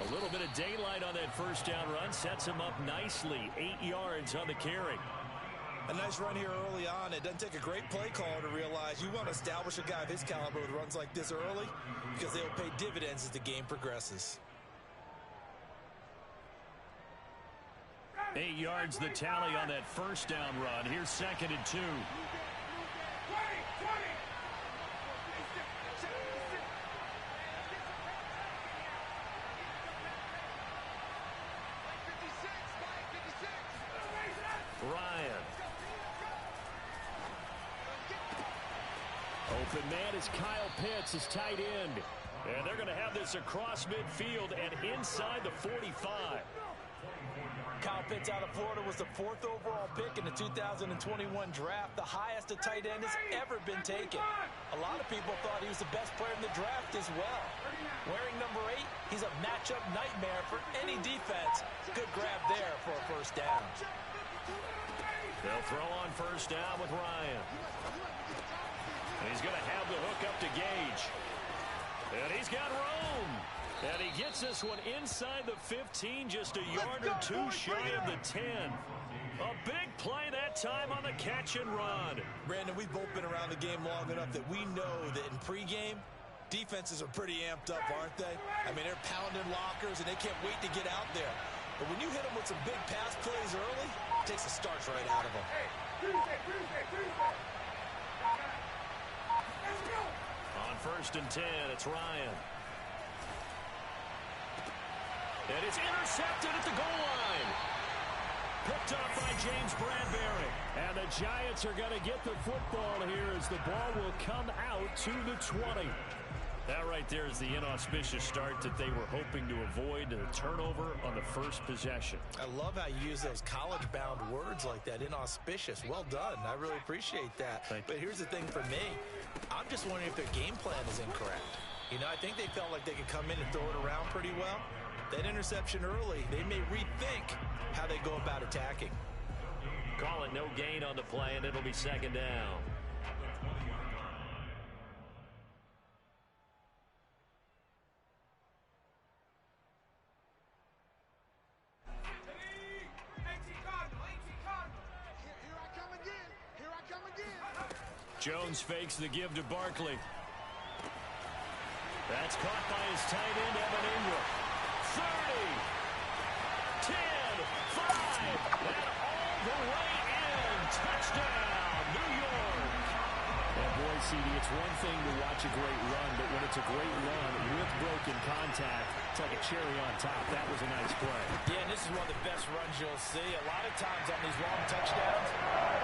A little bit of daylight on that first down run sets him up nicely. 8 yards on the carry. A nice run here early on. It doesn't take a great play caller to realize you want to establish a guy of his caliber with runs like this early because they'll pay dividends as the game progresses. 8 yards the tally on that first down run. Here's 2nd and 2. Ryan. Open man is Kyle Pitts, his tight end. And they're going to have this across midfield and inside the 45. Kyle Pitts out of Florida was the 4th overall pick in the 2021 draft, the highest a tight end has ever been taken. A lot of people thought he was the best player in the draft as well. Wearing number 8, he's a matchup nightmare for any defense. Good grab there for a first down. They'll throw on first down with Ryan. And he's going to have the hook up to Gage. And he's got room. And he gets this one inside the 15, just a yard or two shy of the 10. A big play that time on the catch and run. Brandon, we've both been around the game long enough that we know that in pregame, defenses are pretty amped up, aren't they? I mean, they're pounding lockers, and they can't wait to get out there. But when you hit them with some big pass plays early, it takes the starch right out of them. On 1st and 10, it's Ryan. And it's intercepted at the goal line. Picked up by James Bradbury. And the Giants are going to get the football here as the ball will come out to the 20. That right there is the inauspicious start that they were hoping to avoid, the turnover on the first possession. I love how you use those college-bound words like that, inauspicious. Well done. I really appreciate that. But here's the thing for me. I'm just wondering if their game plan is incorrect. You know, I think they felt like they could come in and throw it around pretty well. That interception early, they may rethink how they go about attacking. Call it no gain on the play, and it'll be 2nd down. Jones fakes the give to Barkley. That's caught by his tight end, Evan Ingram. 30, 10, 5, and all the way in. Touchdown, New York. And boy, CD, it's one thing to watch a great run, but when it's a great run with broken contact, it's like a cherry on top. That was a nice play. Yeah, and this is one of the best runs you'll see. A lot of times on these long touchdowns,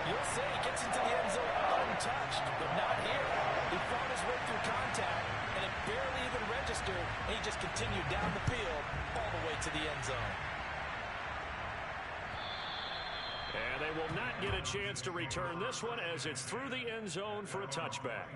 you'll see he gets into the end zone untouched, but not here. He fought his way through contact, and it barely even registered, and he just continued down the field all the way to the end zone. And they will not get a chance to return this one as it's through the end zone for a touchback.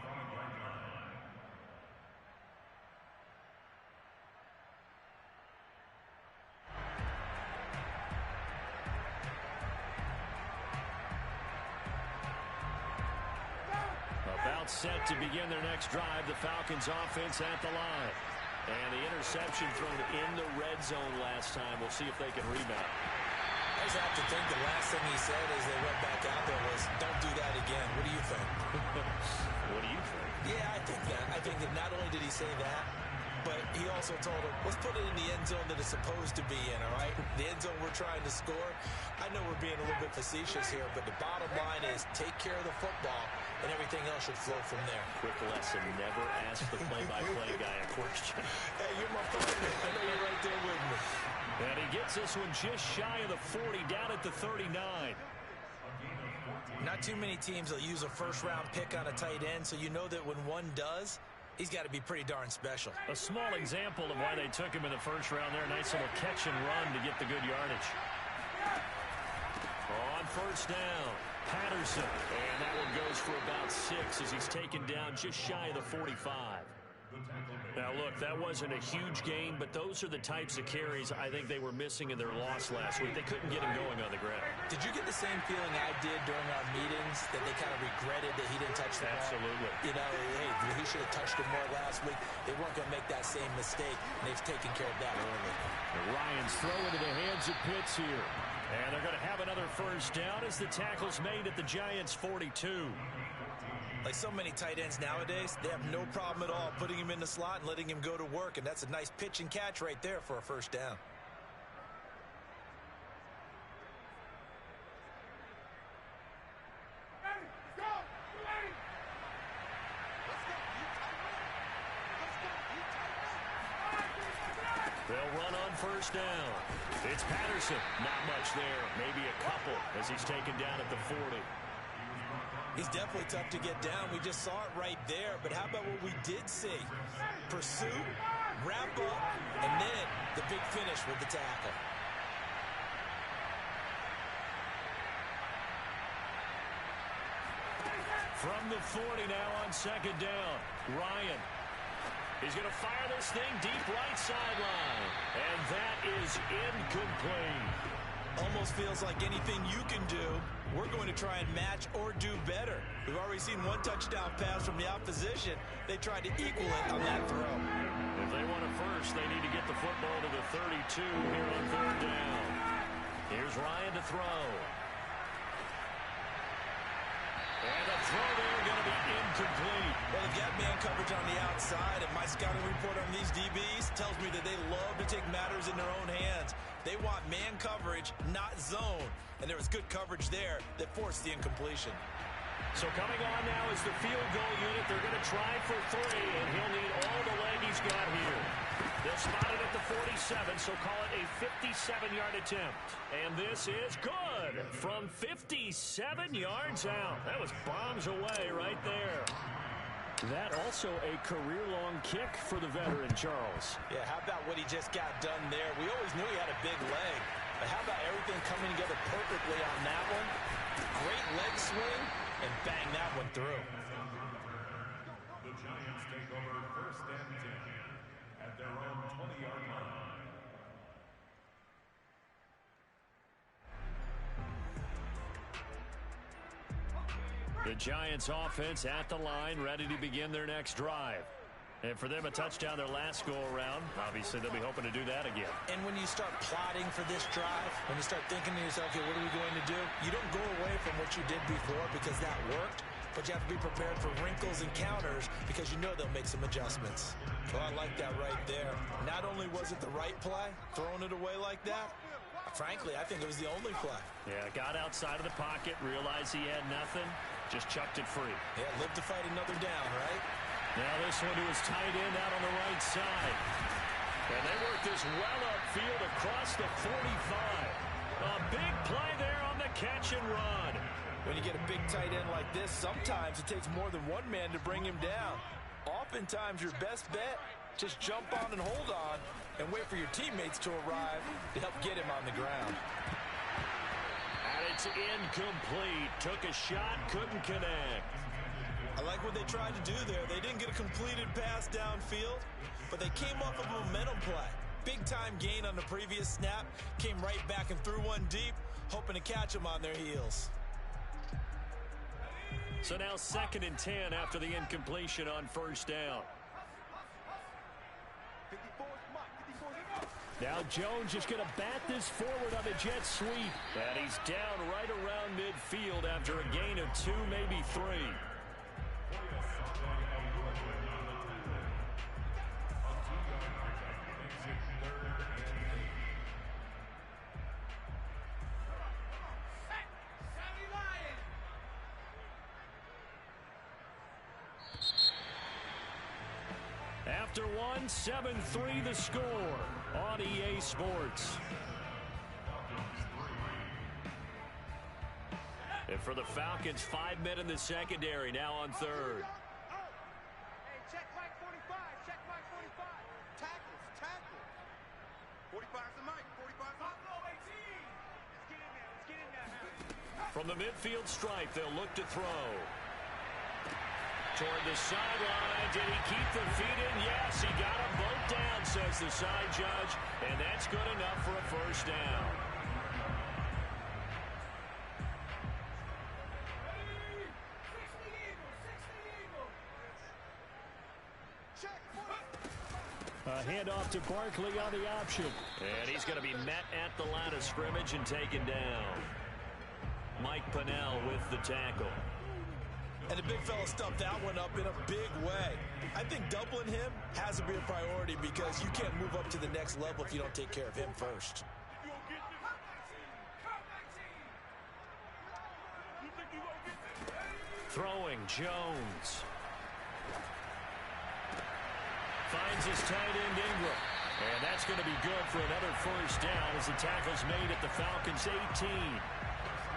About set to begin their next drive, the Falcons offense at the line. And the interception thrown in the red zone last time. We'll see if they can rebound. I just have to think the last thing he said as they went back out there was, don't do that again. What do you think? What do you think? Yeah, I think that. I think that not only did he say that, but he also told him, let's put it in the end zone that it's supposed to be in, all right? The end zone we're trying to score. I know we're being a little bit facetious here, but the bottom line is take care of the football, and everything else should flow from there. Quick lesson, never ask the play-by-play guy a question. Hey, you're my partner. I know you're right there with me. And he gets this one just shy of the 40, down at the 39. Not too many teams will use a first-round pick on a tight end, so you know that when one does, he's got to be pretty darn special. A small example of why they took him in the first round there. Nice little catch and run to get the good yardage. On first down, Patterson. And that one goes for about 6 as he's taken down just shy of the 45. Now, look, that wasn't a huge gain, but those are the types of carries I think they were missing in their loss last week. They couldn't get him going on the ground. Did you get the same feeling I did during our meetings, that they kind of regretted that he didn't touch the ball? Absolutely. You know, hey, he should have touched it more last week. They weren't going to make that same mistake, and they've taken care of that early. The Ryans throw into the hands of Pitts here. And they're going to have another first down as the tackle's made at the Giants' 42. Like so many tight ends nowadays, they have no problem at all putting him in the slot and letting him go to work, and that's a nice pitch and catch right there for a first down. They'll run on first down. It's Patterson. Not much there. Maybe a couple as he's taken down at the 40. He's definitely tough to get down. We just saw it right there. But how about what we did see? Pursuit, wrap up, and then the big finish with the tackle. From the 40 now on second down. Ryan. He's going to fire this thing deep right sideline. And that is incomplete. Almost feels like anything you can do, we're going to try and match or do better. We've already seen one touchdown pass from the opposition. They tried to equal it on that throw. If they want it first, they need to get the football to the 32 here on third down. Here's Ryan to throw. And the throw there going to be incomplete. Well, they've got man coverage on the outside, and my scouting report on these DBs tells me that they love to take matters in their own hands. They want man coverage, not zone. And there was good coverage there that forced the incompletion. So coming on now is the field goal unit. They're going to try for 3, and he'll need all the leg he's got here. They'll spot it at the 47, so call it a 57-yard attempt. And this is good from 57 yards out. That was bombs away right there. That also a career-long kick for the veteran, Charles. Yeah, how about what he just got done there? We always knew he had a big leg. But how about everything coming together perfectly on that one? Great leg swing, and bang that one through. The Giants take over first and 10 at their own 20-yard line. The Giants offense at the line, ready to begin their next drive. And for them, a touchdown their last go-around. Obviously, they'll be hoping to do that again. And when you start plotting for this drive, when you start thinking to yourself, okay, what are we going to do? You don't go away from what you did before because that worked, but you have to be prepared for wrinkles and counters because you know they'll make some adjustments. Well, I like that right there. Not only was it the right play, throwing it away like that, frankly, I think it was the only play. Yeah, got outside of the pocket, realized he had nothing, just chucked it free. Yeah, live to fight another down, right? Now this one to his tight end out on the right side. And they work this well upfield across the 45. A big play there on the catch and run. When you get a big tight end like this, sometimes it takes more than one man to bring him down. Oftentimes your best bet, just jump on and hold on and wait for your teammates to arrive to help get him on the ground. And it's incomplete. Took a shot, couldn't connect. I like what they tried to do there. They didn't get a completed pass downfield, but they came off of a momentum play. Big-time gain on the previous snap, came right back and threw one deep, hoping to catch them on their heels. So now 2nd and 10 after the incompletion on first down. Now Jones just going to bat this forward on a jet sweep. And he's down right around midfield after a gain of 2, maybe 3. After one, 7-3 the score on EA Sports. And for the Falcons, 5 men in the secondary, now on third. Hey, check Mike 45, check Mike 45. Tackles. 45's the Mike, 45's the Mike. Let's get in there, From the midfield stripe, they'll look to throw. Toward the sideline. Did he keep the feet in? Yes, he got them both down, says the side judge. And that's good enough for a first down. A handoff to Barkley on the option. And he's going to be met at the line of scrimmage and taken down. Mike Pennell with the tackle. And the big fella stuffed that one up in a big way. I think doubling him has to be a priority because you can't move up to the next level if you don't take care of him first. Throwing, Jones. Finds his tight end, Ingram. And that's going to be good for another first down as the tackle's made at the Falcons' 18.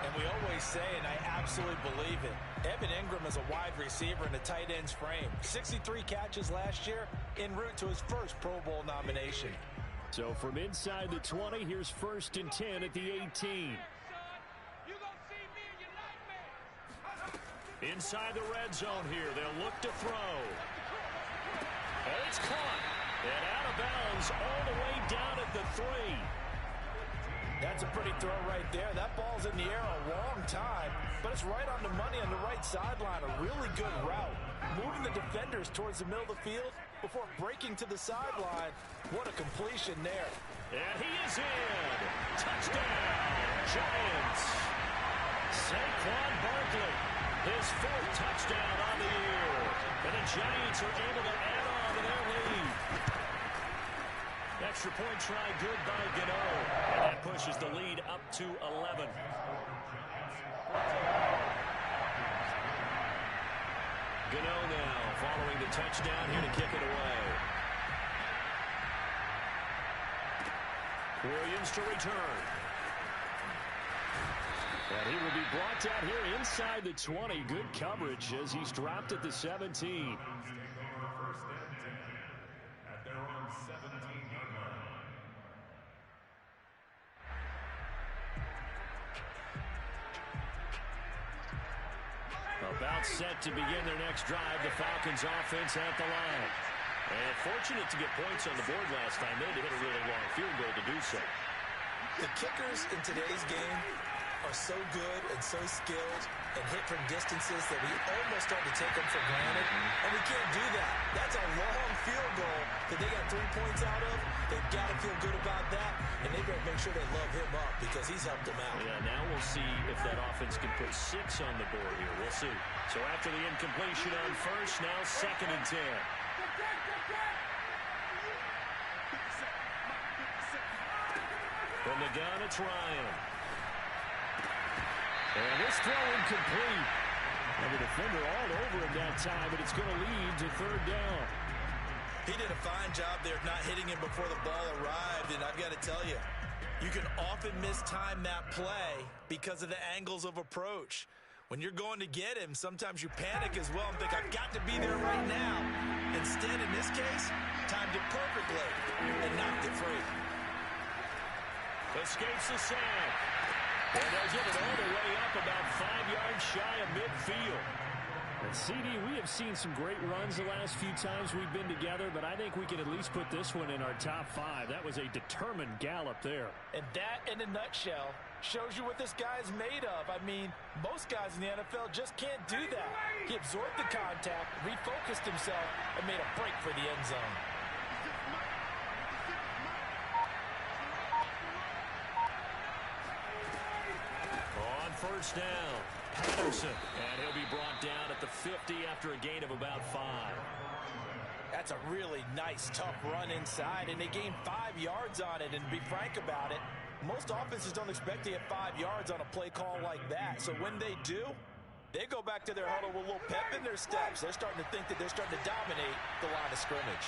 And we always say, and I absolutely believe it, Evan Ingram is a wide receiver in the tight end's frame. 63 catches last year, en route to his first Pro Bowl nomination. So from inside the 20, here's 1st and 10 at the 18. Inside the red zone here, they'll look to throw. And it's caught. And out of bounds all the way down at the 3. That's a pretty throw right there. That ball's in the air a long time, but it's right on the money on the right sideline. A really good route. Moving the defenders towards the middle of the field before breaking to the sideline. What a completion there. And he is in. Touchdown, Giants. Saquon Barkley, his 4th touchdown on the year. And the Giants are able to add on to their lead. Extra point try good by Gano. And that pushes the lead up to 11. Gano now following the touchdown here to kick it away. Williams to return. And he will be brought down here inside the 20. Good coverage as he's dropped at the 17. About set to begin their next drive. The Falcons offense at the line. And fortunate to get points on the board last time. They had to hit a really long field goal to do so. The kickers in today's game are so good and so skilled and hit from distances that we almost start to take them for granted. And we can't do that. That's a long field goal that they got 3 points out of. They've got to feel good about that. And they better make sure they love him up because he's helped them out. Yeah, now we'll see if that offense can put 6 on the board here. We'll see. So after the incompletion on first, now 2nd and 10. From the gun, it's Ryan. And this throw incomplete. And the defender all over him that time, but it's going to lead to 3rd down. He did a fine job there of not hitting him before the ball arrived, and I've got to tell you, you can often mistime that play because of the angles of approach. When you're going to get him, sometimes you panic as well and think, I've got to be there right now. Instead, in this case, timed it perfectly and knocked it free. Escapes the sack. And they'll get it all the way up about 5 yards shy of midfield. And CD, we have seen some great runs the last few times we've been together, but I think we can at least put this one in our top 5. That was a determined gallop there. And that, in a nutshell, shows you what this guy's made of. I mean, most guys in the NFL just can't do that. He absorbed the contact, refocused himself, and made a break for the end zone. On first down, Patterson. And he'll be brought down at the 50 after a gain of about 5. That's a really nice, tough run inside, and they gained 5 yards on it. And to be frank about it, most offenses don't expect to get 5 yards on a play call like that. So when they do, they go back to their huddle with a little pep in their steps. They're starting to think that they're starting to dominate the line of scrimmage.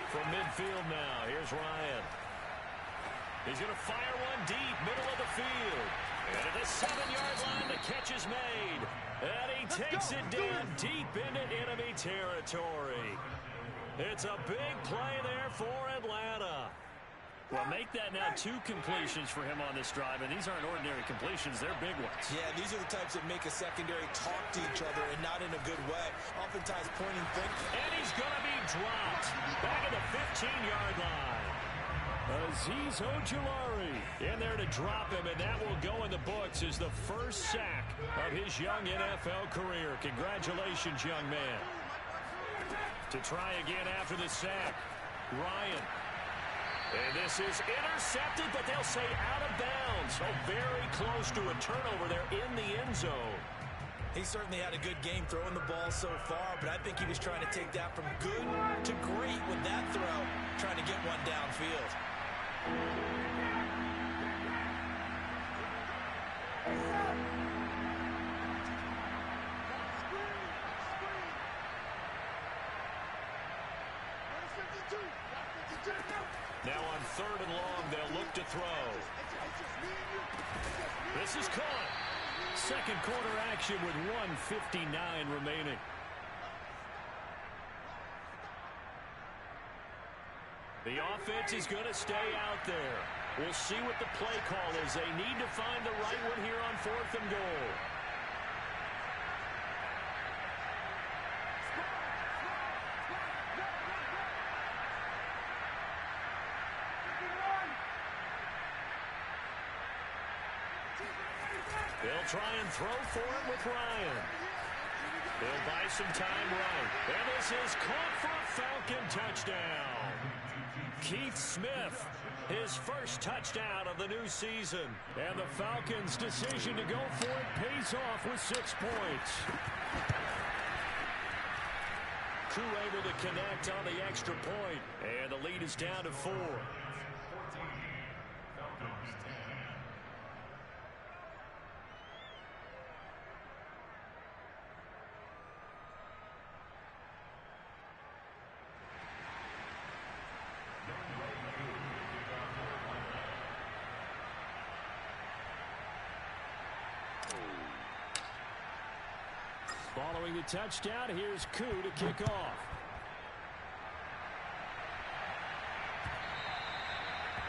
From midfield now, here's Ryan. He's going to fire one deep, middle of the field. And at the 7-yard line, the catch is made. And he takes it down deep into enemy territory. It's a big play there for Atlanta. Well, make that now 2 completions for him on this drive, and these aren't ordinary completions. They're big ones. Yeah, these are the types that make a secondary talk to each other and not in a good way. Oftentimes pointing fingers. And he's going to be dropped back at the 15-yard line. Azeez Ojulari in there to drop him, and that will go in the books as the first sack of his young NFL career. Congratulations, young man. To try again after the sack, Ryan. And this is intercepted, but they'll say out of bounds. So very close to a turnover there in the end zone. He certainly had a good game throwing the ball so far, but I think he was trying to take that from good to great with that throw, trying to get one downfield. Now on 3rd and long, they'll look to throw. This is caught. Second quarter action with 1:59 remaining. The offense is going to stay out there. We'll see what the play call is. They need to find the right one here on 4th and goal. They'll try and throw for it with Ryan. They'll buy some time right. And this is caught for a Falcon touchdown. Keith Smith, his first touchdown of the new season. And the Falcons' decision to go for it pays off with 6 points. Crew able to connect on the extra point. And the lead is down to 4. Following the touchdown, here's Koo to kick off.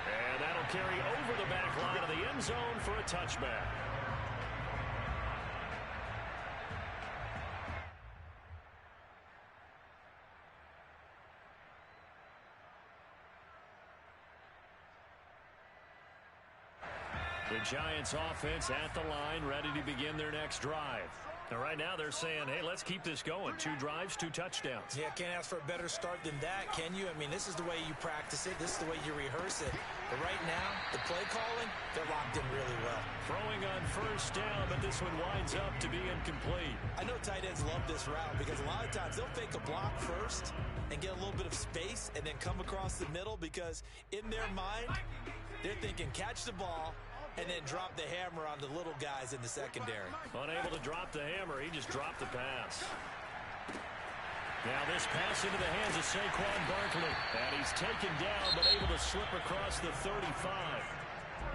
And that'll carry over the back line of the end zone for a touchback. The Giants offense at the line, ready to begin their next drive. Now, right now, they're saying, hey, let's keep this going. 2 drives, 2 touchdowns. Yeah, can't ask for a better start than that, can you? I mean, this is the way you practice it. This is the way you rehearse it. But right now, the play calling, they're locked in really well. Throwing on 1st down, but this one winds up to be incomplete. I know tight ends love this route because a lot of times they'll fake a block first and get a little bit of space and then come across the middle because in their mind, they're thinking catch the ball and then drop the hammer on the little guys in the secondary. Unable to drop the hammer, he just dropped the pass. Now this pass into the hands of Saquon Barkley. And he's taken down, but able to slip across the 35.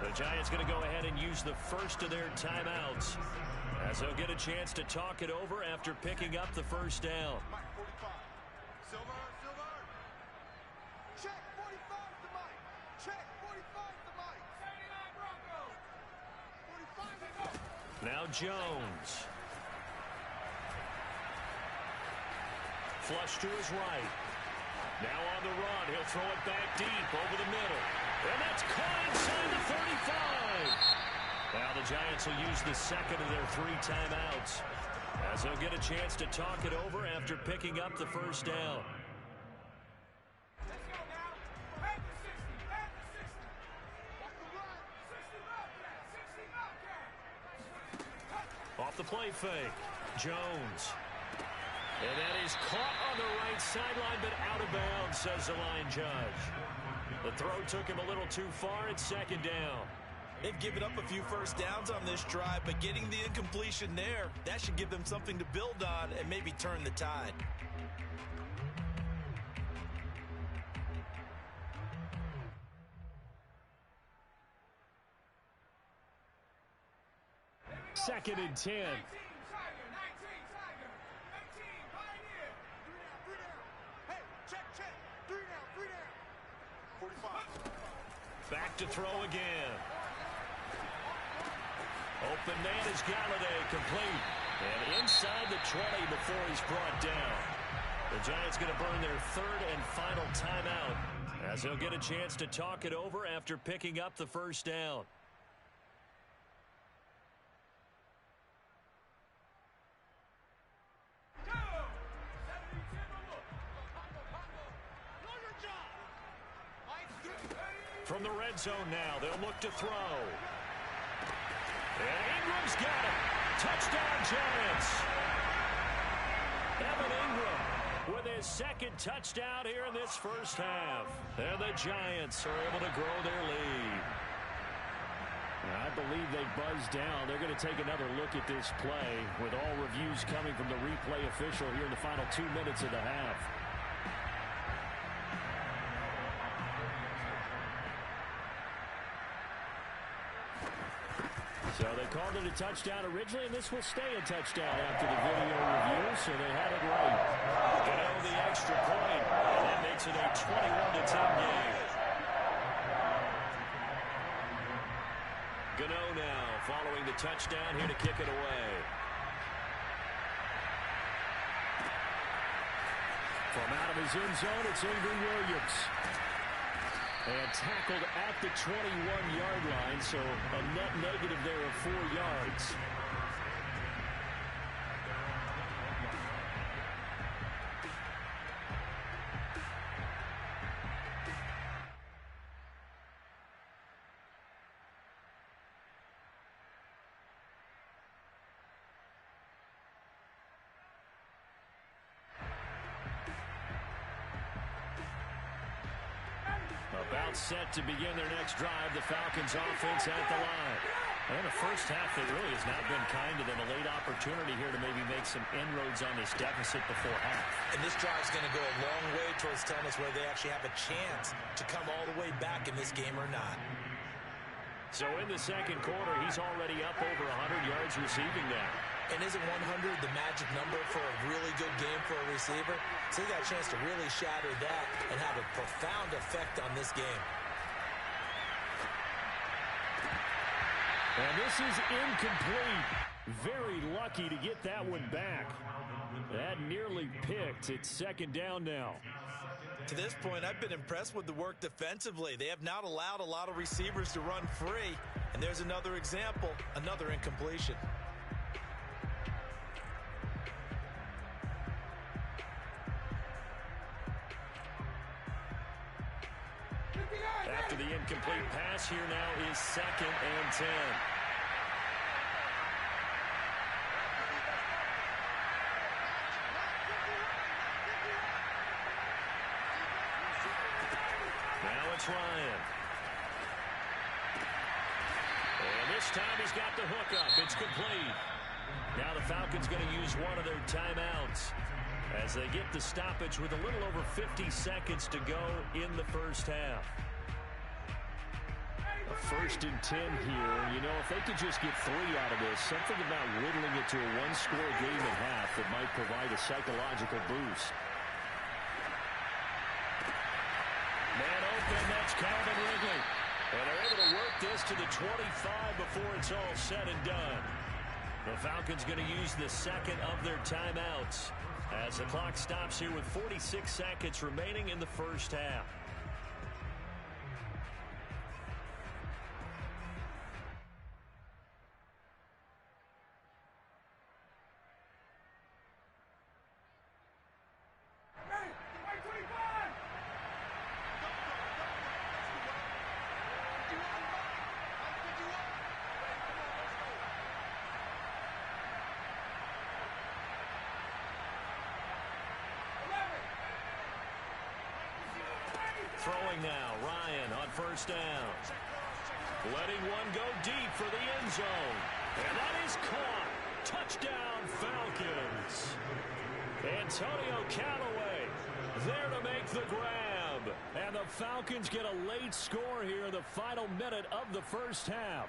The Giants going to go ahead and use the first of their timeouts, as they'll get a chance to talk it over after picking up the 1st down. Silver. Check 45 to Mike. Check 45 to Mike. 79 Broncos. 45 to go. Now Jones. Flush to his right. Now on the run. He'll throw it back deep over the middle. And that's caught inside the 35. Now the Giants will use the second of their 3 timeouts, as they'll get a chance to talk it over after picking up the 1st down. Let's go now. Back to 60. Back to 60. Back to run. 60 Bobcat. 60 Bobcat. Off the play fake. Jones. And that is caught on the right sideline, but out of bounds, says the line judge. The throw took him a little too far. It's 2nd down. They've given up a few 1st downs on this drive, but getting the incompletion there, that should give them something to build on and maybe turn the tide. Second and 10. 19 Tiger. 19 Tiger. 18 Pioneer. 3 down. Hey, check. 3 down. 45. Back to throw again. Open man is Galladay, complete. And inside the 20 before he's brought down. The Giants going to burn their third and final timeout as they'll get a chance to talk it over after picking up the first down. From the red zone now, they'll look to throw. And Ingram's got it. Touchdown, Giants. Evan Ingram with his second touchdown here in this first half. And the Giants are able to grow their lead. I believe they buzzed down. They're going to take another look at this play with all reviews coming from the replay official here in the final 2 minutes of the half. So they called it a touchdown originally, and this will stay a touchdown after the video review, so they had it right. Gano the extra point, and that makes it a 21-10 game. Gano now following the touchdown here to kick it away. From out of his end zone, it's Avery Williams. And tackled at the 21-yard line, so a net negative there of 4 yards. About set to begin their next drive, the Falcons offense at the line. And the first half, that really has not been kind to them. A late opportunity here to maybe make some inroads on this deficit before half. And this drive's going to go a long way towards telling us whether they actually have a chance to come all the way back in this game or not. So in the second quarter, he's already up over 100 yards receiving now. And isn't 100 the magic number for a really good game for a receiver? So he got a chance to really shatter that and have a profound effect on this game. And this is incomplete. Very lucky to get that one back. That nearly picked. It's second down now. To this point, I've been impressed with the work defensively. They have not allowed a lot of receivers to run free. And there's another example, another incompletion. After the incomplete pass, here now is 2nd and 10. Now it's Ryan. And this time he's got the hook up. It's complete. Now the Falcons going to use one of their timeouts as they get the stoppage with a little over 50 seconds to go in the first half. A 1st and 10 here. You know, if they could just get 3 out of this, something about whittling it to a one-score game at half that might provide a psychological boost. Man open, that's Calvin Ridley. And they're able to work this to the 25 before it's all said and done. The Falcons going to use the second of their timeouts as the clock stops here with 46 seconds remaining in the first half. Throwing now, Ryan on 1st down. Letting one go deep for the end zone. And that is caught. Touchdown, Falcons. Antonio Callaway there to make the grab. And the Falcons get a late score here in the final minute of the first half.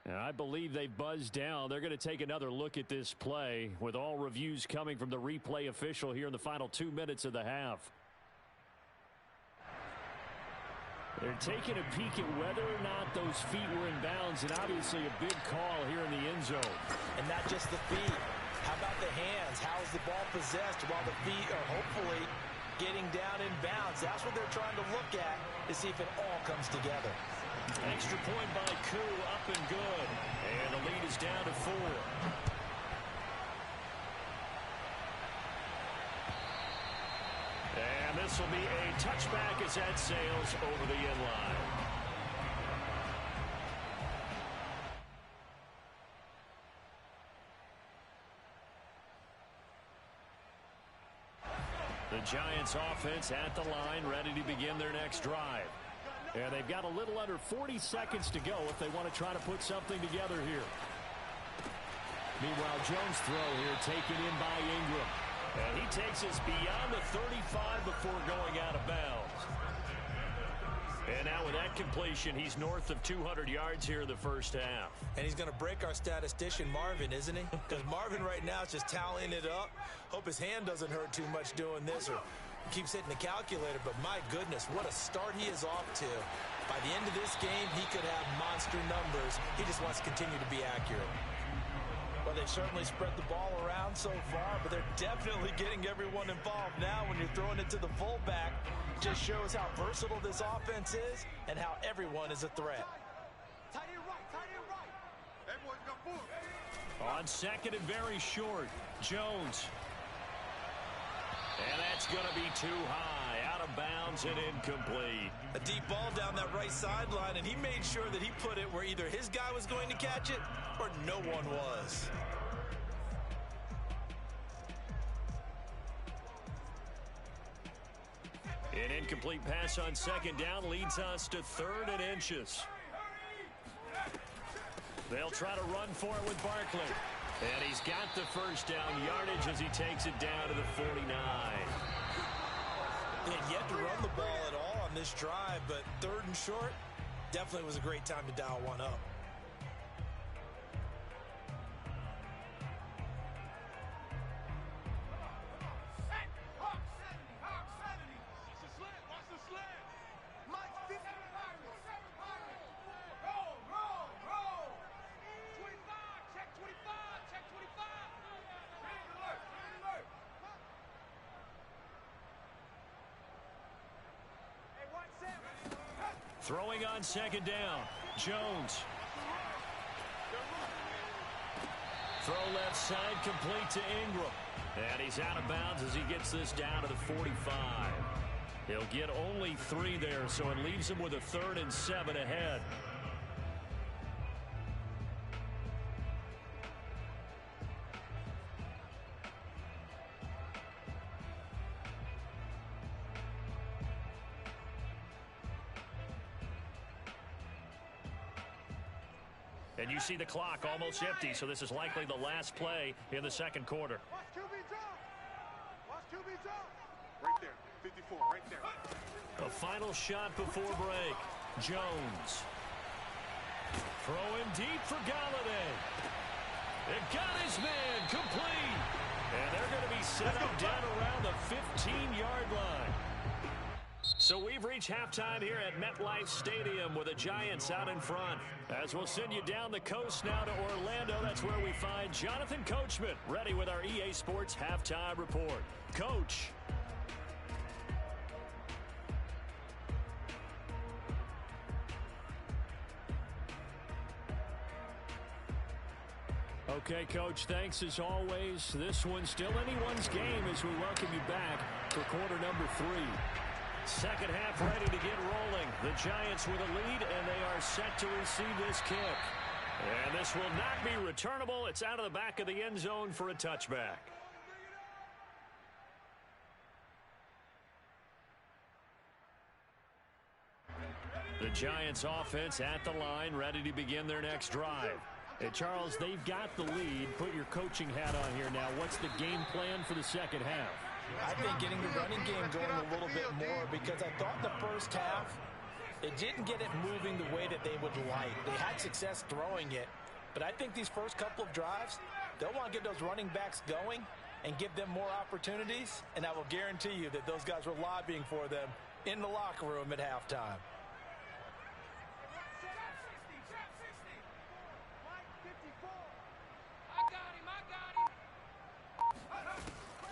And I believe they buzzed down. They're going to take another look at this play with all reviews coming from the replay official here in the final 2 minutes of the half. They're taking a peek at whether or not those feet were in bounds, and obviously a big call here in the end zone. And not just the feet. How about the hands? How is the ball possessed while the feet are hopefully getting down in bounds? That's what they're trying to look at to see if it all comes together. Extra point by Koo, up and good. And the lead is down to 4. And this will be a touchback as that sails over the end line. The Giants offense at the line, ready to begin their next drive. And they've got a little under 40 seconds to go if they want to try to put something together here. Meanwhile, Jones' throw here taken in by Ingram. And he takes us beyond the 35 before going out of bounds. And now with that completion, he's north of 200 yards here in the first half. And he's going to break our statistician, Marvin, isn't he? Because Marvin right now is just tallying it up. Hope his hand doesn't hurt too much doing this or keeps hitting the calculator. But my goodness, what a start he is off to. By the end of this game, he could have monster numbers. He just wants to continue to be accurate. Well, they've certainly spread the ball around so far, but they're definitely getting everyone involved now when you're throwing it to the fullback. Just shows how versatile this offense is and how everyone is a threat. Tight end right, tight end right. Everyone's got 4. On second and very short, Jones. And that's going to be too high, out of bounds and incomplete. A deep ball down that right sideline, and he made sure that he put it where either his guy was going to catch it or no one was. An incomplete pass on second down leads us to 3rd and inches. They'll try to run for it with Barkley. And he's got the first down yardage as he takes it down to the 49. They had yet to run the ball at all on this drive, but 3rd and short definitely was a great time to dial one up. Throwing on second down, Jones. Throw left side, complete to Ingram. And he's out of bounds as he gets this down to the 45. He'll get only 3 there, so it leaves him with a 3rd and 7 ahead. And you see the clock almost empty, so this is likely the last play in the second quarter. Watch QB jump. Watch QB jump. Right there. 54, right there. A final shot before break. Jones. Throwing deep for Galladay. It got his man complete. And they're going to be set up down around the 15-yard line. So we've reached halftime here at MetLife Stadium with the Giants out in front. As we'll send you down the coast now to Orlando, that's where we find Jonathan Coachman, ready with our EA Sports Halftime Report. Coach. Okay, Coach, thanks as always. This one's still anyone's game as we welcome you back for quarter number 3. Second half ready to get rolling. The Giants with a lead, and they are set to receive this kick. And this will not be returnable. It's out of the back of the end zone for a touchback. The Giants offense at the line, ready to begin their next drive. Hey, Charles, they've got the lead. Put your coaching hat on here now. What's the game plan for the second half? I think getting the running game going a little bit more, because I thought the first half, it didn't get it moving the way that they would like. They had success throwing it, but I think these first couple of drives, they'll want to get those running backs going and give them more opportunities, and I will guarantee you that those guys were lobbying for them in the locker room at halftime.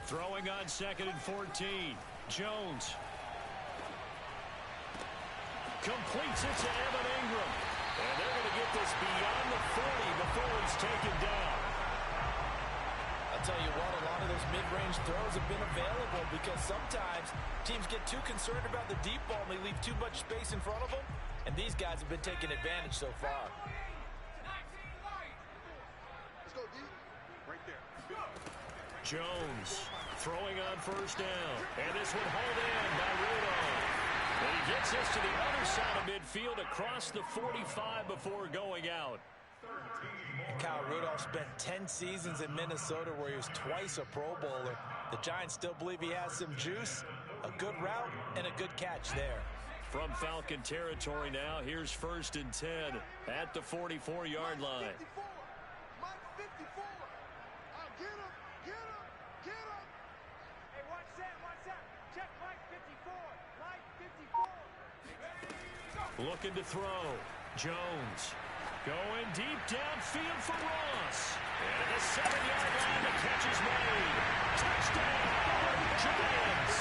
Throwing on 2nd and 14. Jones. Completes it to Evan Ingram. And they're going to get this beyond the 40 before it's taken down. I'll tell you what, a lot of those mid-range throws have been available because sometimes teams get too concerned about the deep ball and they leave too much space in front of them. And these guys have been taking advantage so far. Let's go, D. Right there. Jones throwing on 1st down. And this one hauled in by Rudolph. And he gets this to the other side of midfield across the 45 before going out. And Kyle Rudolph spent 10 seasons in Minnesota where he was twice a Pro Bowler. The Giants still believe he has some juice, a good route, and a good catch there. From Falcon territory now, here's 1st and 10 at the 44-yard line. 54. Mike 54. I'll get him. Get him. Get him. Hey, watch that. Watch that. Check Mike 54. Mike 54. Looking to throw. Jones going deep downfield for Ross. And at the 7-yard line, the catch is made. Touchdown, Giants.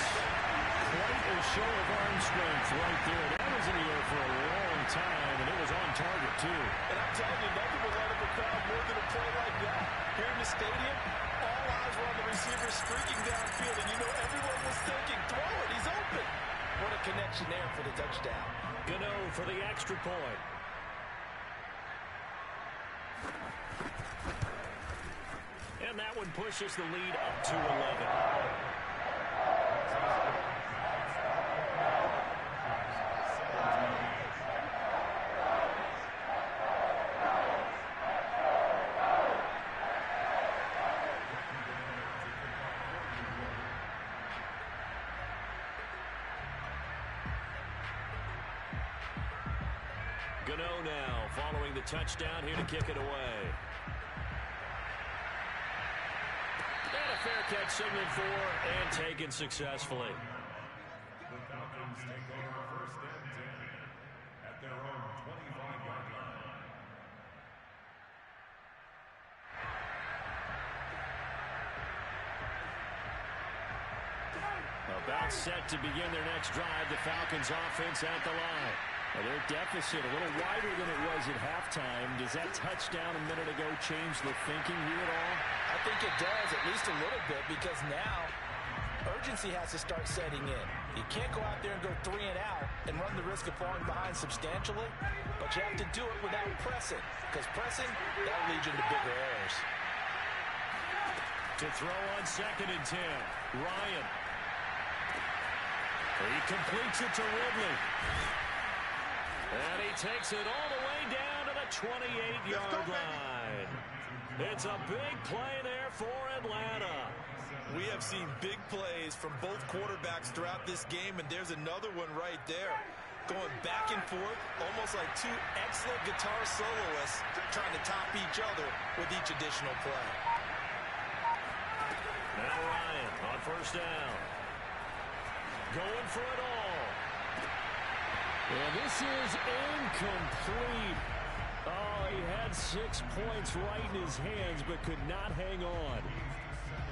Quite a show of arm strength right there. That was in the air for a long time, and it was on target, too. And I'm telling you, nothing will light up a crowd more than a play like that. Here in the stadium, all eyes were on the receiver streaking downfield, and you know everyone was thinking, throw it, he's open. What a connection there for the touchdown. Gano for the extra point. And that one pushes the lead up to 11. Gano now following the touchdown here to kick it away. And a fair catch signaled for and taken successfully. The Falcons take over 1st and 10 at their own 25-yard line. About set to begin their next drive, the Falcons offense at the line. Well, their deficit a little wider than it was at halftime. Does that touchdown a minute ago change the thinking here at all? I think it does, at least a little bit, because now urgency has to start setting in. You can't go out there and go 3 and out and run the risk of falling behind substantially, but you have to do it without pressing, because pressing, that'll lead you into bigger errors. To throw on 2nd and 10, Ryan. He completes it to Ridley. And he takes it all the way down to the 28-yard line. It's a big play there for Atlanta. We have seen big plays from both quarterbacks throughout this game, and there's another one right there. Going back and forth, almost like two excellent guitar soloists trying to top each other with each additional play. Now Ryan on 1st down. Going for it all. And this is incomplete. Oh, he had 6 points right in his hands, but could not hang on.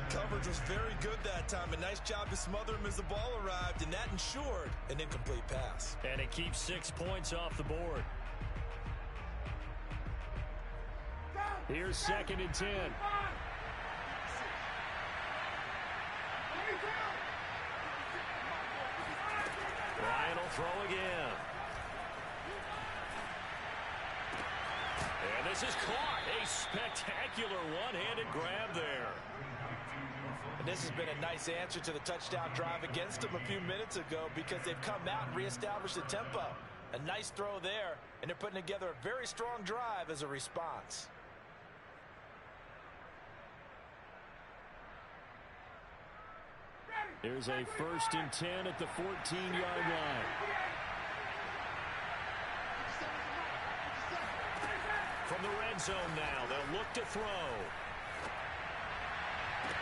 Coverage was very good that time. A nice job to smother him as the ball arrived, and that ensured an incomplete pass. And it keeps 6 points off the board. Here's 2nd and 10. Ryan will throw again. And this is caught. A spectacular one-handed grab there. And this has been a nice answer to the touchdown drive against them a few minutes ago because they've come out and reestablished the tempo. A nice throw there, and they're putting together a very strong drive as a response. There's a 1st and 10 at the 14-yard line. From the red zone now, they'll look to throw.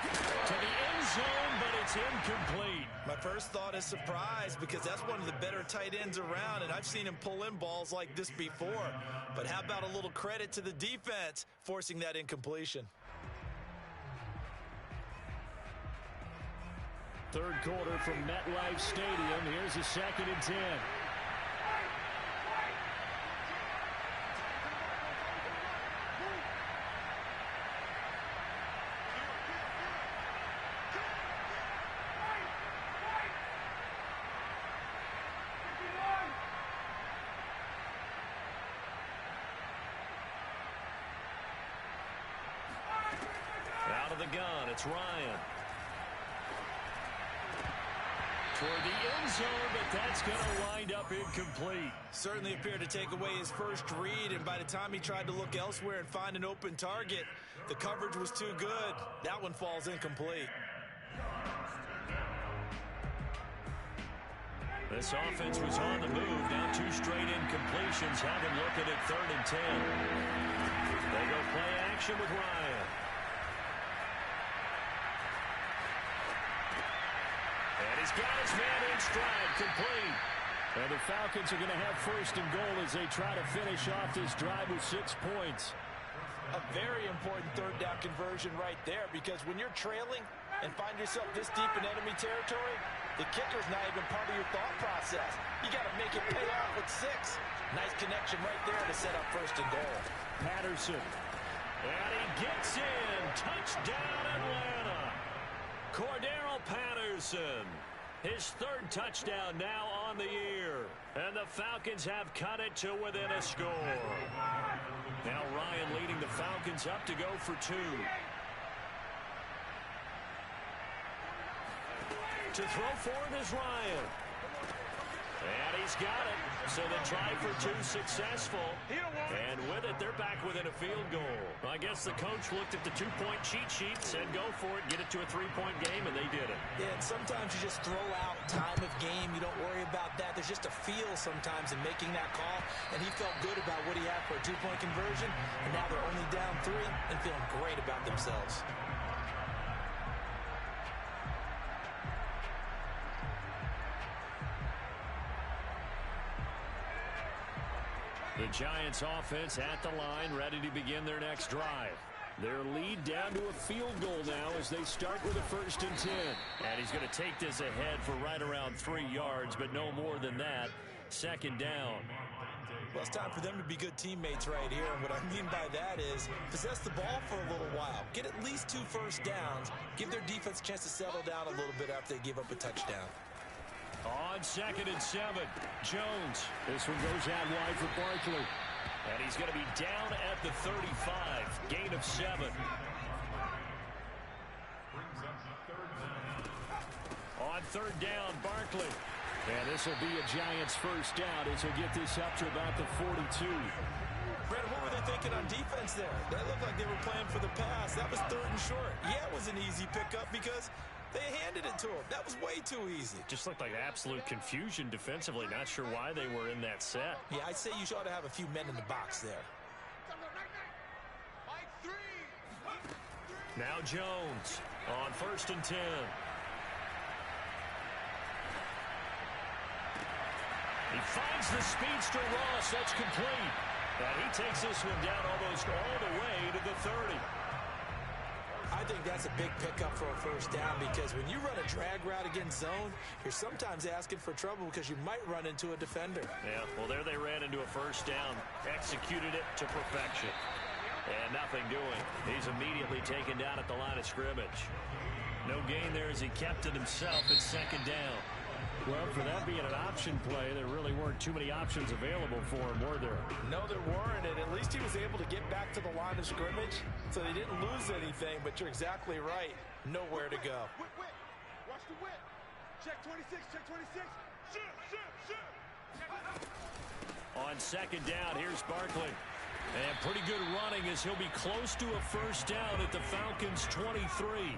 To the end zone, but it's incomplete. My first thought is surprise because that's one of the better tight ends around, and I've seen him pull in balls like this before. But how about a little credit to the defense forcing that incompletion? Third quarter from MetLife Stadium. Here's a 2nd and 10. Out of the gun, it's Ryan. Toward the end zone, but that's going to wind up incomplete. Certainly appeared to take away his first read, and by the time he tried to look elsewhere and find an open target, the coverage was too good. That one falls incomplete. This offense was on the move. Now 2 straight incompletions have him looking at 3rd and 10. They go play action with Ryan. And he's got his man in stride, complete. And the Falcons are going to have 1st and goal as they try to finish off this drive with 6 points. A very important 3rd down conversion right there, because when you're trailing and find yourself this deep in enemy territory, the kicker's not even part of your thought process. You got to make it pay off with 6. Nice connection right there to set up 1st and goal. Patterson. And he gets in. Touchdown, Atlanta. Cordero Patterson. His 3rd touchdown now on the year. And the Falcons have cut it to within a score. Now Ryan leading the Falcons up to go for 2. To throw forward is Ryan. And he's got it. So the try for 2 successful. And with it, they're back within a field goal. I guess the coach looked at the 2-point cheat sheet, said go for it, get it to a 3-point game, and they did it. Yeah, and sometimes you just throw out time of game. You don't worry about that. There's just a feel sometimes in making that call. And he felt good about what he had for a 2-point conversion. And now they're only down 3 and feeling great about themselves. The Giants offense at the line, ready to begin their next drive. Their lead down to a field goal now as they start with a 1st and 10. And he's going to take this ahead for right around 3 yards, but no more than that. 2nd down. Well, it's time for them to be good teammates right here. And what I mean by that is possess the ball for a little while. Get at least 2 first downs. Give their defense a chance to settle down a little bit after they give up a touchdown. On 2nd and 7, Jones. This one goes out wide for Barkley. And he's going to be down at the 35. Gain of 7. On 3rd down, Barkley. And this will be a Giants 1st down as he'll get this up to about the 42. Brandon, what were they thinking on defense there? That looked like they were playing for the pass. That was 3rd and short. Yeah, it was an easy pickup because they handed it to him. That was way too easy. Just looked like absolute confusion defensively. Not sure why they were in that set. Yeah, I'd say you ought to have a few men in the box there. Now Jones on 1st and 10. He finds the speedster Ross. That's complete. And he takes this one down almost all the way to the 30. I think that's a big pickup for a 1st down because when you run a drag route against zone, you're sometimes asking for trouble because you might run into a defender. Yeah, well, there they ran into a 1st down. Executed it to perfection. And nothing doing. He's immediately taken down at the line of scrimmage. No gain there as he kept it himself at 2nd down. Well, for that being an option play, there really weren't too many options available for him, were there? No, there weren't, and at least he was able to get back to the line of scrimmage, so they didn't lose anything, but you're exactly right. Nowhere to go. Whip. Watch the whip. Check 26, check 26. Shoot. On 2nd down, here's Barkley. And pretty good running as he'll be close to a 1st down at the Falcons' 23.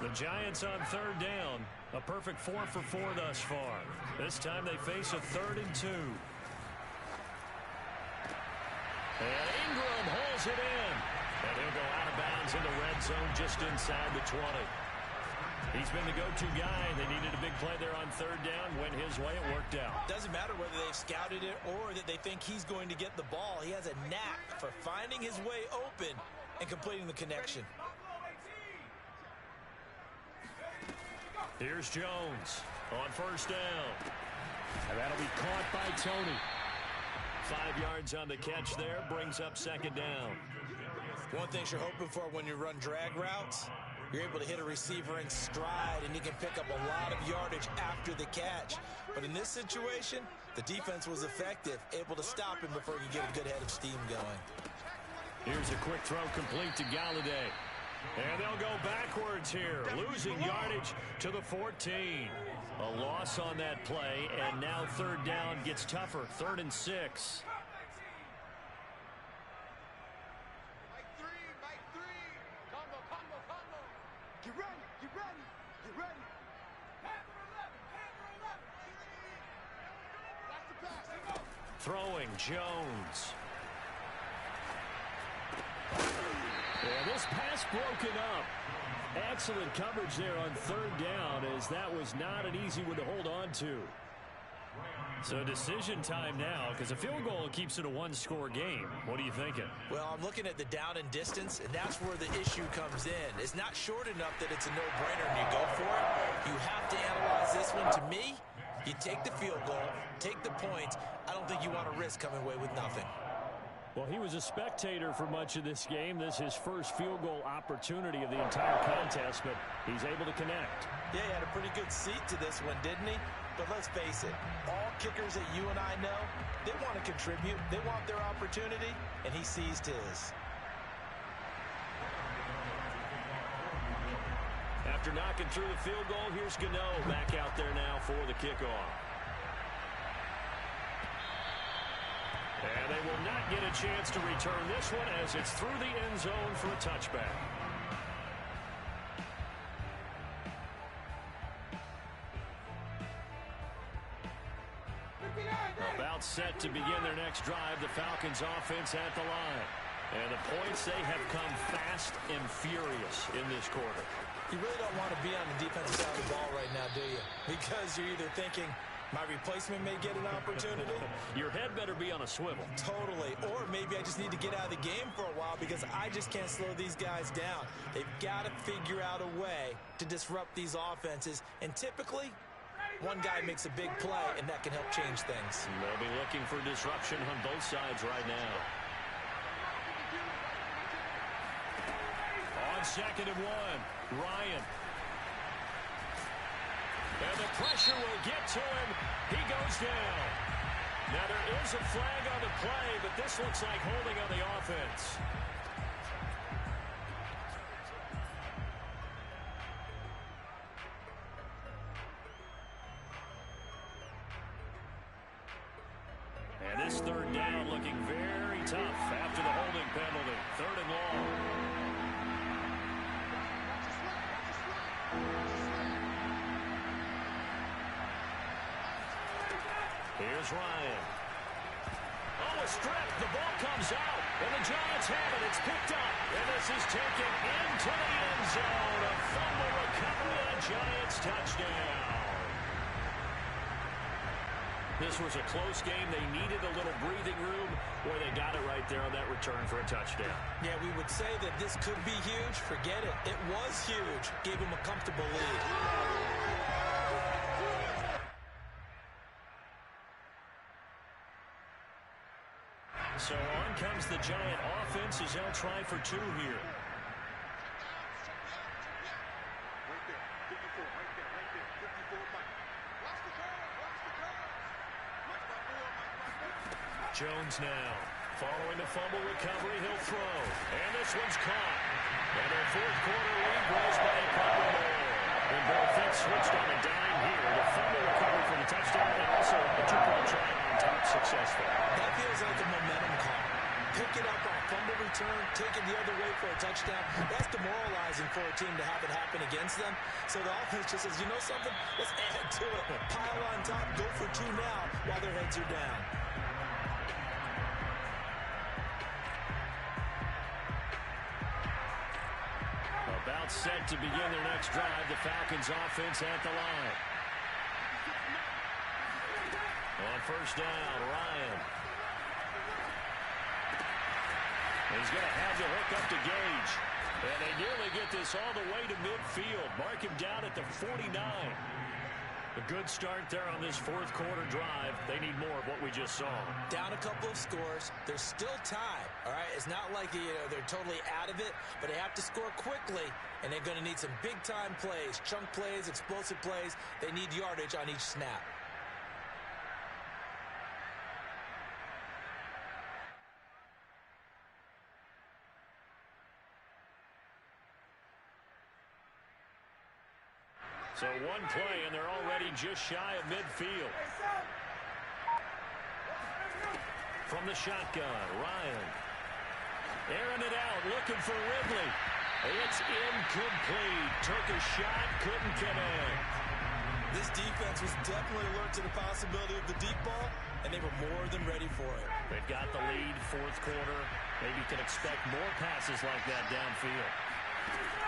The Giants on 3rd down. A perfect 4 for 4 thus far. This time they face a 3rd and 2. And Ingram hauls it in. And he'll go out of bounds in the red zone just inside the 20. He's been the go-to guy. They needed a big play there on 3rd down. Went his way. It worked out. Doesn't matter whether they've scouted it or that they think he's going to get the ball. He has a knack for finding his way open and completing the connection. Here's Jones on first down. And that'll be caught by Tony. 5 yards on the catch there, brings up second down. One thing you're hoping for when you run drag routes, you're able to hit a receiver in stride, and you can pick up a lot of yardage after the catch. But in this situation, the defense was effective, able to stop him before he could get a good head of steam going. Here's a quick throw complete to Galladay. And they'll go backwards here, losing yardage to the 14. A loss on that play, and now third down gets tougher, 3rd and 6. Get ready, get ready, get ready. Watch the pass, go. Throwing Jones. And this pass broken up. Excellent coverage there on third down, as that was not an easy one to hold on to. So decision time now, because a field goal keeps it a one-score game. What are you thinking? Well, I'm looking at the down and distance, and that's where the issue comes in. It's not short enough that it's a no-brainer and you go for it. You have to analyze this one. To me, you take the field goal, take the points. I don't think you want to risk coming away with nothing. Well, he was a spectator for much of this game. This is his first field goal opportunity of the entire contest, but he's able to connect. Yeah, he had a pretty good seat to this one, didn't he? But let's face it, all kickers that you and I know, they want to contribute. They want their opportunity, and he seized his. After knocking through the field goal, here's Gano back out there now for the kickoff. And they will not get a chance to return this one as it's through the end zone for a touchback. About set to begin their next drive, the Falcons offense at the line. And the points, they have come fast and furious in this quarter. You really don't want to be on the defensive side of the ball right now, do you? Because you're either thinking, my replacement may get an opportunity. Your head better be on a swivel. Totally. Or maybe I just need to get out of the game for a while because I just can't slow these guys down. They've got to figure out a way to disrupt these offenses. And typically, one guy makes a big play, and that can help change things. They'll be looking for disruption on both sides right now. On 2nd and 1, Ryan. And the pressure will get to him. He goes down. Now there is a flag on the play, but this looks like holding on the offense. And this third down looking very tough after the holding penalty. 3rd and long. Here's Ryan. Oh, a strip. The ball comes out. And the Giants have it. It's picked up. And this is taken into the end zone. A fumble recovery and a Giants touchdown. This was a close game. They needed a little breathing room. Boy, they got it right there on that return for a touchdown. Yeah, we would say that this could be huge. Forget it. It was huge. Gave him a comfortable lead. So on comes the Giant offense as they'll try for 2 here. Right there, 54, right there, 54, Mike. Watch the curve, watch the curve. Watch my boy, Mike. Jones now. Following the fumble recovery, he'll throw. And this one's caught. And their 4th quarter lead grows by a couple more. And both things switched on a dime here. The fumble recovery for the touchdown and also a 2-point try on top successful. That feels like a momentum call. Pick it up on a fumble return, take it the other way for a touchdown. That's demoralizing for a team to have it happen against them. So the offense just says, you know something? Let's add to it. Pile on top, go for 2 now while their heads are down. About set to begin their next drive. The Falcons offense at the line. On first down, Ryan. He's going to have the hook up to Gage. And they nearly get this all the way to midfield. Mark him down at the 49. A good start there on this fourth quarter drive. They need more of what we just saw. Down a couple of scores. There's still time. All right, it's not like they're totally out of it, but they have to score quickly, and they're going to need some big-time plays, chunk plays, explosive plays. They need yardage on each snap. So one play, and they're already just shy of midfield. From the shotgun, Ryan. Airing it out, looking for Ridley. It's incomplete. Took a shot, couldn't connect. This defense was definitely alert to the possibility of the deep ball, and they were more than ready for it. They've got the lead, fourth quarter. Maybe can expect more passes like that downfield.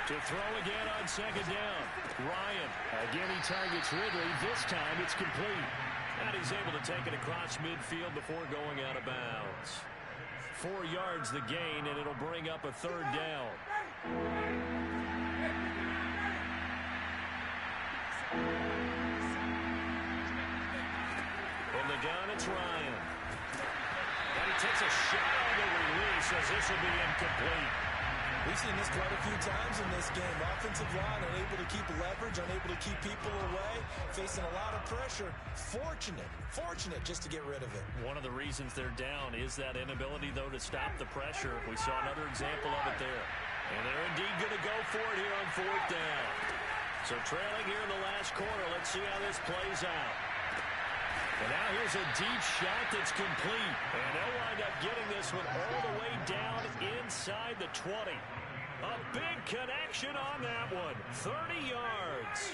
To throw again on second down. Ryan. Again, he targets Ridley. This time it's complete. And he's able to take it across midfield before going out of bounds. 4 yards the gain, and it'll bring up a third down. From the gun, it's Ryan. And he takes a shot on the release as this will be incomplete. We've seen this quite a few times in this game. Offensive line unable to keep leverage, unable to keep people away, facing a lot of pressure. Fortunate just to get rid of it. One of the reasons they're down is that inability, though, to stop the pressure. We saw another example of it there. And they're indeed going to go for it here on fourth down. So trailing here in the last quarter. Let's see how this plays out. And now here's a deep shot that's complete. And they'll wind up getting this one all the way down inside the 20. A big connection on that one. 30 yards.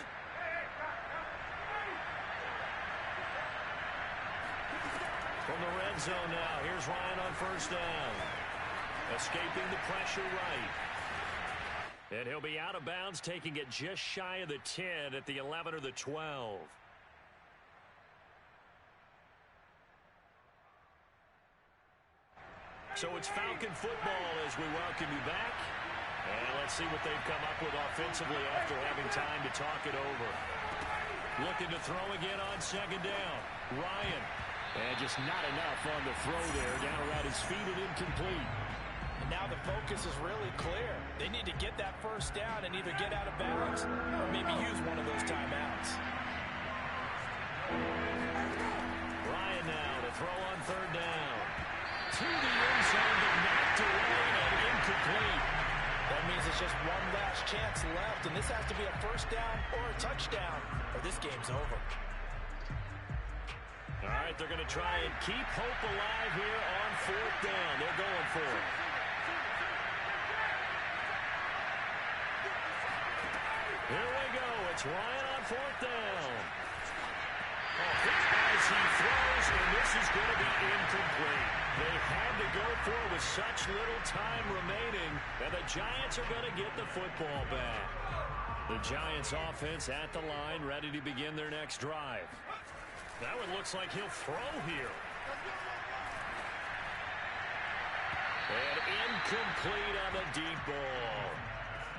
From the red zone now, here's Ryan on first down. Escaping the pressure right. And he'll be out of bounds, taking it just shy of the 10 at the 11 or the 12. So it's Falcon football as we welcome you back. And let's see what they've come up with offensively after having time to talk it over. Looking to throw again on second down. Ryan. And just not enough on the throw there. Down around his feet and incomplete. And now the focus is really clear. They need to get that first down and either get out of bounds or maybe use one of those timeouts. Ryan now to throw on third down. To the end zone, but knocked away and incomplete. That means it's just one last chance left, and this has to be a first down or a touchdown, or this game's over. All right, they're going to try and keep hope alive here on fourth down. They're going for it. Here we go. It's Ryan on fourth down. As he throws, and this is going to be incomplete. They had to go for it with such little time remaining, and the Giants are going to get the football back. The Giants offense at the line, ready to begin their next drive. That one looks like he'll throw here. And incomplete on the deep ball.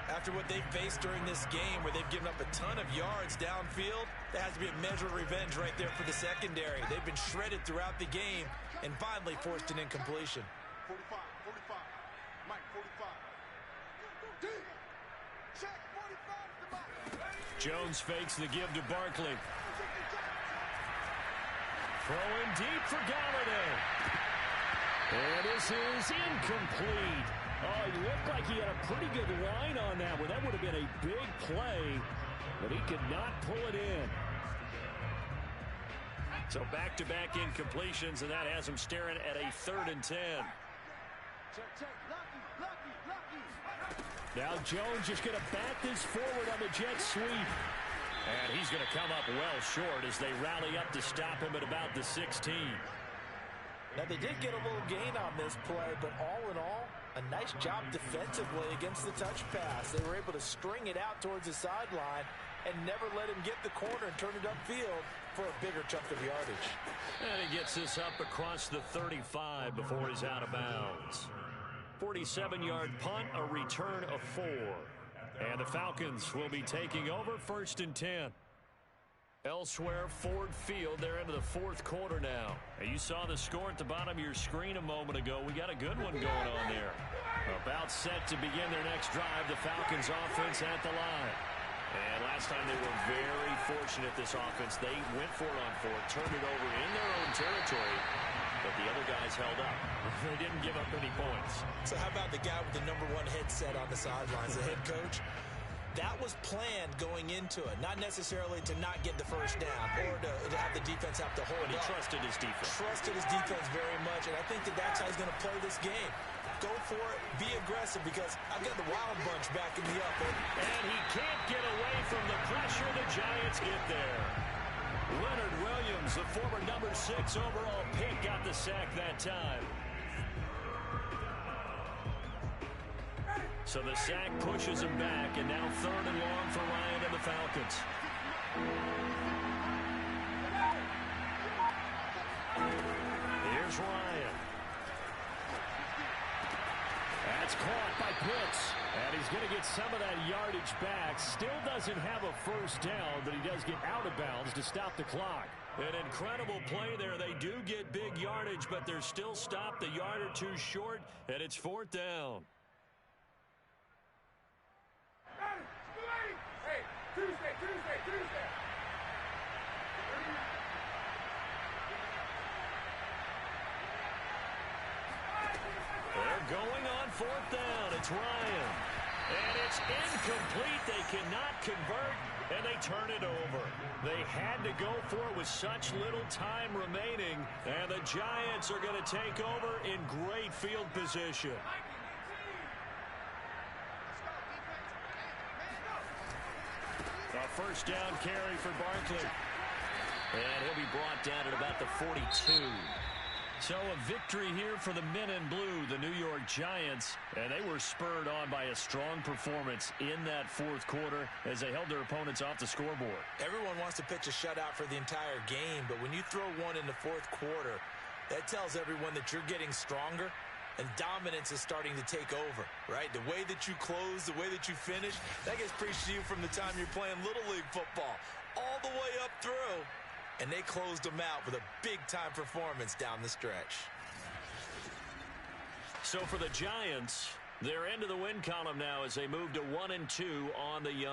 After what they've faced during this game, where they've given up a ton of yards downfield, there has to be a measure of revenge right there for the secondary. They've been shredded throughout the game and finally forced an incompletion. 45, Mike, 45. Check, 45 to Mike. Jones fakes the give to Barkley. Throwing deep for Galladay. And this is incomplete. Oh, he looked like he had a pretty good line on that one. That would have been a big play, but he could not pull it in. So back-to-back incompletions, and that has him staring at a 3rd and 10. Now Jones just going to bat this forward on the jet sweep. And he's going to come up well short as they rally up to stop him at about the 16. Now, they did get a little gain on this play, but all in all, a nice job defensively against the touch pass. They were able to string it out towards the sideline and never let him get the corner and turn it upfield for a bigger chunk of yardage. And he gets this up across the 35 before he's out of bounds. 47-yard punt, a return of 4. And the Falcons will be taking over 1st and 10. Elsewhere, Ford Field, they're into the 4th quarter now. And you saw the score at the bottom of your screen a moment ago. We got a good one going on there. About set to begin their next drive, the Falcons offense at the line. And last time they were very fortunate, this offense. They went for it on 4, turned it over in their own territory, but the other guys held up. They didn't give up any points. So how about the guy with the #1 headset on the sidelines, the head coach? That was planned going into it, not necessarily to not get the first down or to have the defense have to hold But he up. trusted his defense. Trusted his defense very much, and I think that's how he's going to play this game. Go for it, be aggressive, because I've got the Wild Bunch backing me up. And he can't get away from the pressure. The Giants get there. Leonard Williams, the former #6 overall pick, got the sack that time. So the sack pushes him back, and now 3rd and long for Ryan and the Falcons. Here's Ryan. That's caught by Pitts. And he's going to get some of that yardage back. Still doesn't have a first down, but he does get out of bounds to stop the clock. An incredible play there. They do get big yardage, but they're still stopped a yard or 2 short, and it's 4th down. Hey, Tuesday. They're going on 4th down. It's Ryan. And it's incomplete. They cannot convert, and they turn it over. They had to go for it with such little time remaining, and the Giants are going to take over in great field position. A first down carry for Barkley. And he'll be brought down at about the 42. So a victory here for the men in blue, the New York Giants. And they were spurred on by a strong performance in that 4th quarter as they held their opponents off the scoreboard. Everyone wants to pitch a shutout for the entire game, but when you throw one in the 4th quarter, that tells everyone that you're getting stronger and dominance is starting to take over, right? The way that you close, the way that you finish, that gets preached to you from the time you're playing Little League football all the way up through. And they closed them out with a big-time performance down the stretch. So for the Giants, they're into the win column now as they move to 1-2 on the young.